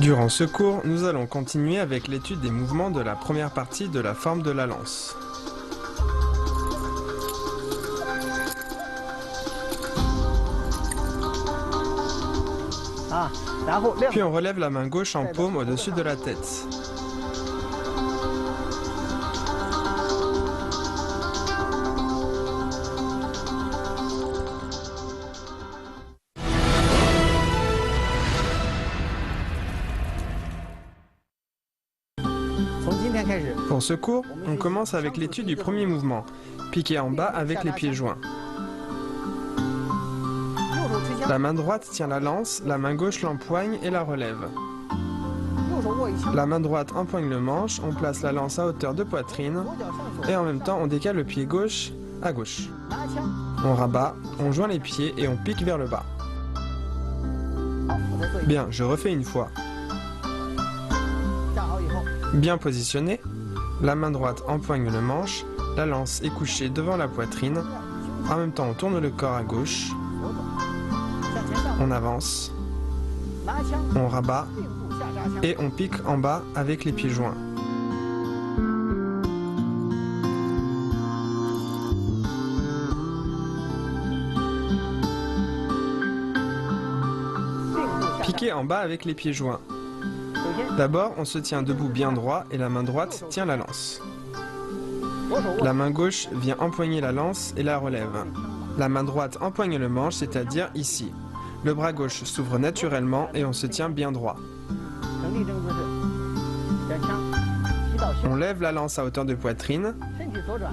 Durant ce cours, nous allons continuer avec l'étude des mouvements de la première partie de la forme de la lance. Puis on relève la main gauche en paume au-dessus de la tête. Pour ce cours, on commence avec l'étude du premier mouvement, piquer en bas avec les pieds joints. La main droite tient la lance, la main gauche l'empoigne et la relève. La main droite empoigne le manche, on place la lance à hauteur de poitrine et en même temps on décale le pied gauche à gauche. On rabat, on joint les pieds et on pique vers le bas. Bien, je refais une fois. Bien positionné, la main droite empoigne le manche, la lance est couchée devant la poitrine. En même temps, on tourne le corps à gauche. On avance. On rabat. Et on pique en bas avec les pieds joints. Piquer en bas avec les pieds joints. D'abord, on se tient debout bien droit et la main droite tient la lance. La main gauche vient empoigner la lance et la relève. La main droite empoigne le manche, c'est-à-dire ici. Le bras gauche s'ouvre naturellement et on se tient bien droit. On lève la lance à hauteur de poitrine,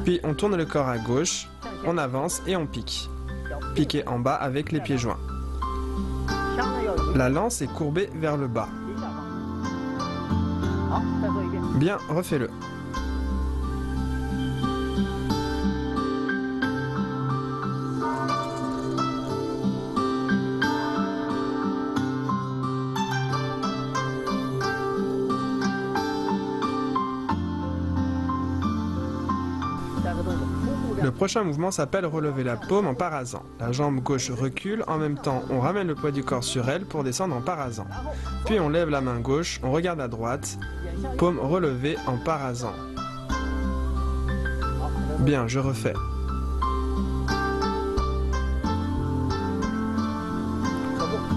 puis on tourne le corps à gauche, on avance et on pique. Piquer en bas avec les pieds joints. La lance est courbée vers le bas. Bien, refais-le. Le prochain mouvement s'appelle relever la paume en parasant. La jambe gauche recule, en même temps on ramène le poids du corps sur elle pour descendre en parasant. Puis on lève la main gauche, on regarde à droite, paume relevée en parasant. Bien, je refais.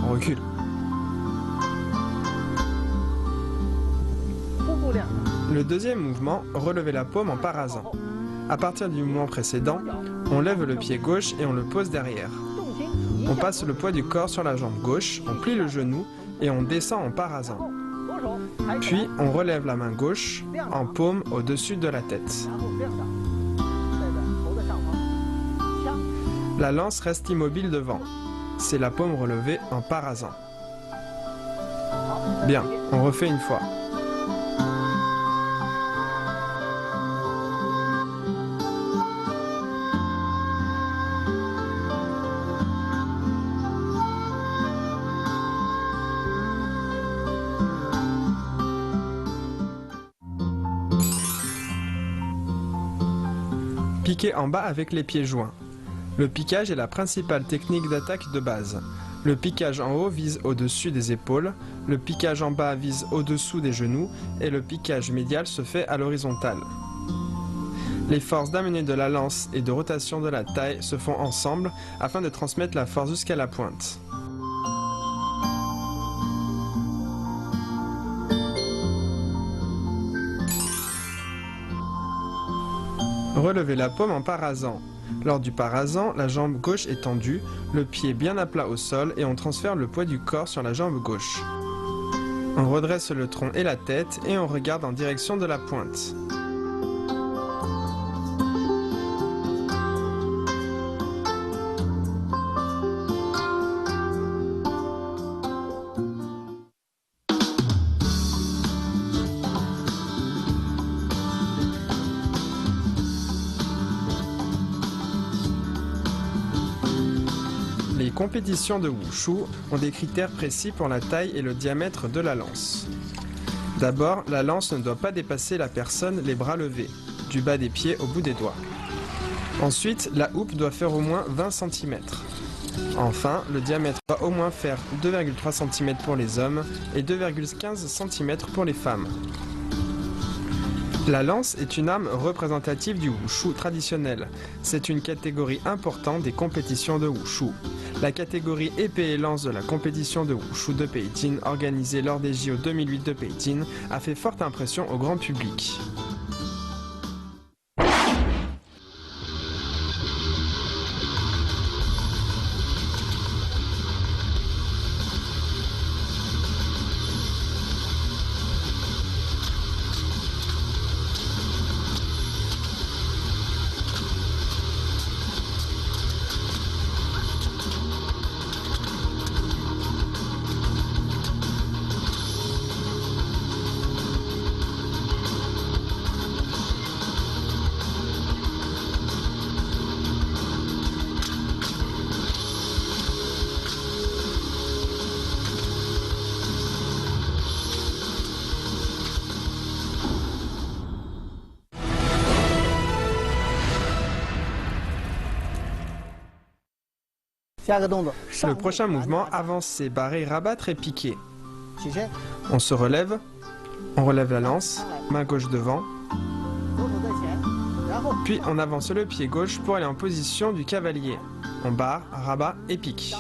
On recule. Le deuxième mouvement, relever la paume en parasant. À partir du mouvement précédent, on lève le pied gauche et on le pose derrière. On passe le poids du corps sur la jambe gauche, on plie le genou et on descend en parasant. Puis on relève la main gauche en paume au-dessus de la tête. La lance reste immobile devant. C'est la paume relevée en parasant. Bien, on refait une fois. Piquer en bas avec les pieds joints. Le piquage est la principale technique d'attaque de base. Le piquage en haut vise au-dessus des épaules, le piquage en bas vise au-dessous des genoux et le piquage médial se fait à l'horizontale. Les forces d'amener de la lance et de rotation de la taille se font ensemble afin de transmettre la force jusqu'à la pointe. Relevez la paume en parasant. Lors du parasant, la jambe gauche est tendue, le pied bien à plat au sol et on transfère le poids du corps sur la jambe gauche. On redresse le tronc et la tête et on regarde en direction de la pointe. Les compétitions de Wushu ont des critères précis pour la taille et le diamètre de la lance. D'abord, la lance ne doit pas dépasser la personne les bras levés, du bas des pieds au bout des doigts. Ensuite, la houppe doit faire au moins 20 cm. Enfin, le diamètre doit au moins faire 2,3 cm pour les hommes et 2,15 cm pour les femmes. La lance est une arme représentative du wushu traditionnel. C'est une catégorie importante des compétitions de wushu. La catégorie épée et lance de la compétition de wushu de Pékin, organisée lors des JO 2008 de Pékin, a fait forte impression au grand public. Le prochain mouvement, avancer, barrer, rabattre et piquer. On se relève, on relève la lance, main gauche devant, puis on avance le pied gauche pour aller en position du cavalier. On barre, rabat et pique.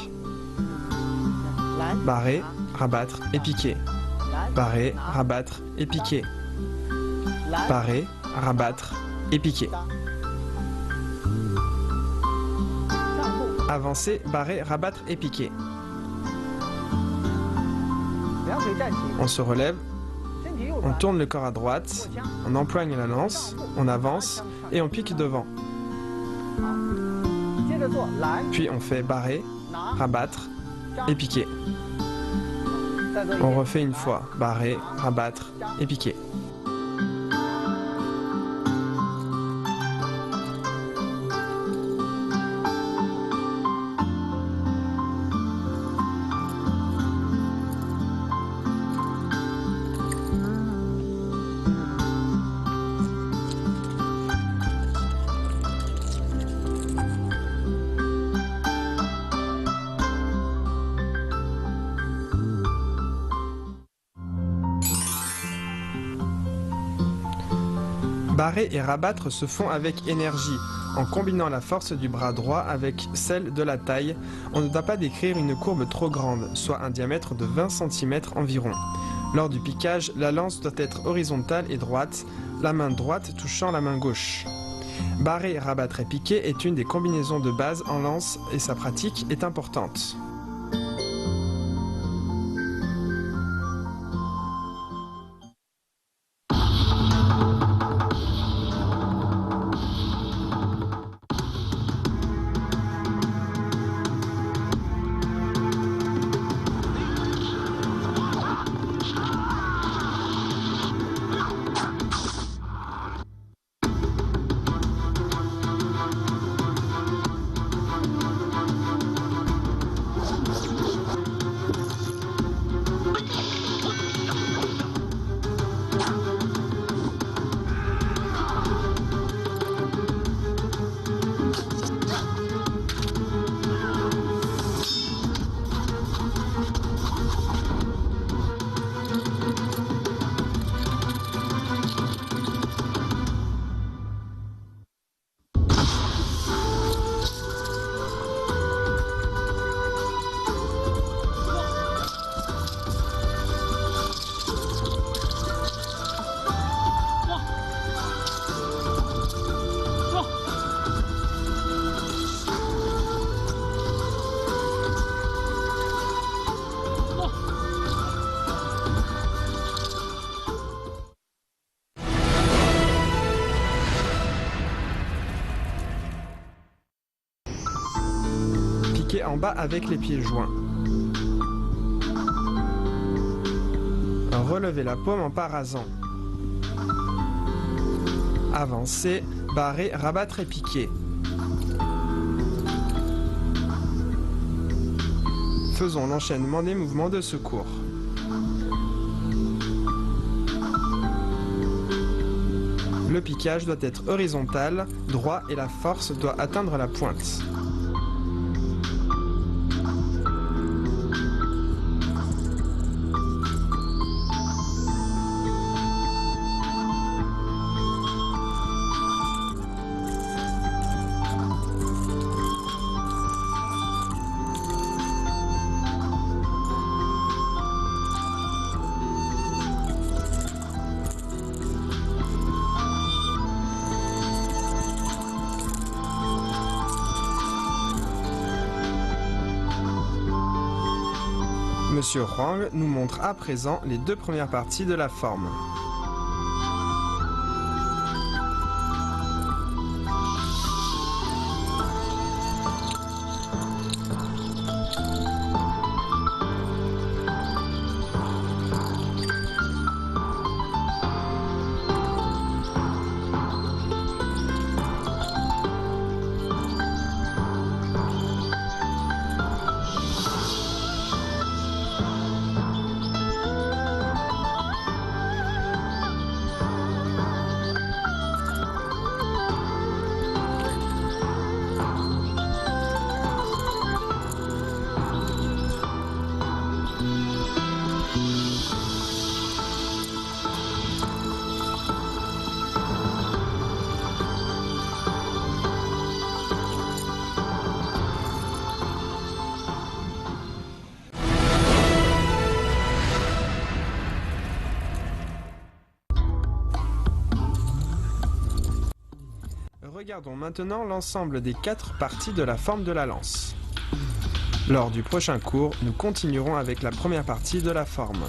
Barrer, rabattre et piquer. Barrer, rabattre et piquer. Barrer, rabattre et piquer. Avancer, barrer, rabattre et piquer. On se relève, on tourne le corps à droite, on empoigne la lance, on avance et on pique devant. Puis on fait barrer, rabattre et piquer. On refait une fois, barrer, rabattre et piquer. Barrer et rabattre se font avec énergie, en combinant la force du bras droit avec celle de la taille. On ne doit pas décrire une courbe trop grande, soit un diamètre de 20 cm environ. Lors du piquage, la lance doit être horizontale et droite, la main droite touchant la main gauche. Barrer, rabattre et piquer est une des combinaisons de base en lance et sa pratique est importante. En bas avec les pieds joints. Relevez la paume en parasant. Avancer, barrer, rabattre et piquer. Faisons l'enchaînement des mouvements de secours. Le piquage doit être horizontal, droit et la force doit atteindre la pointe. Monsieur Huang nous montre à présent les deux premières parties de la forme. Regardons maintenant l'ensemble des 4 parties de la forme de la lance. Lors du prochain cours, nous continuerons avec la première partie de la forme.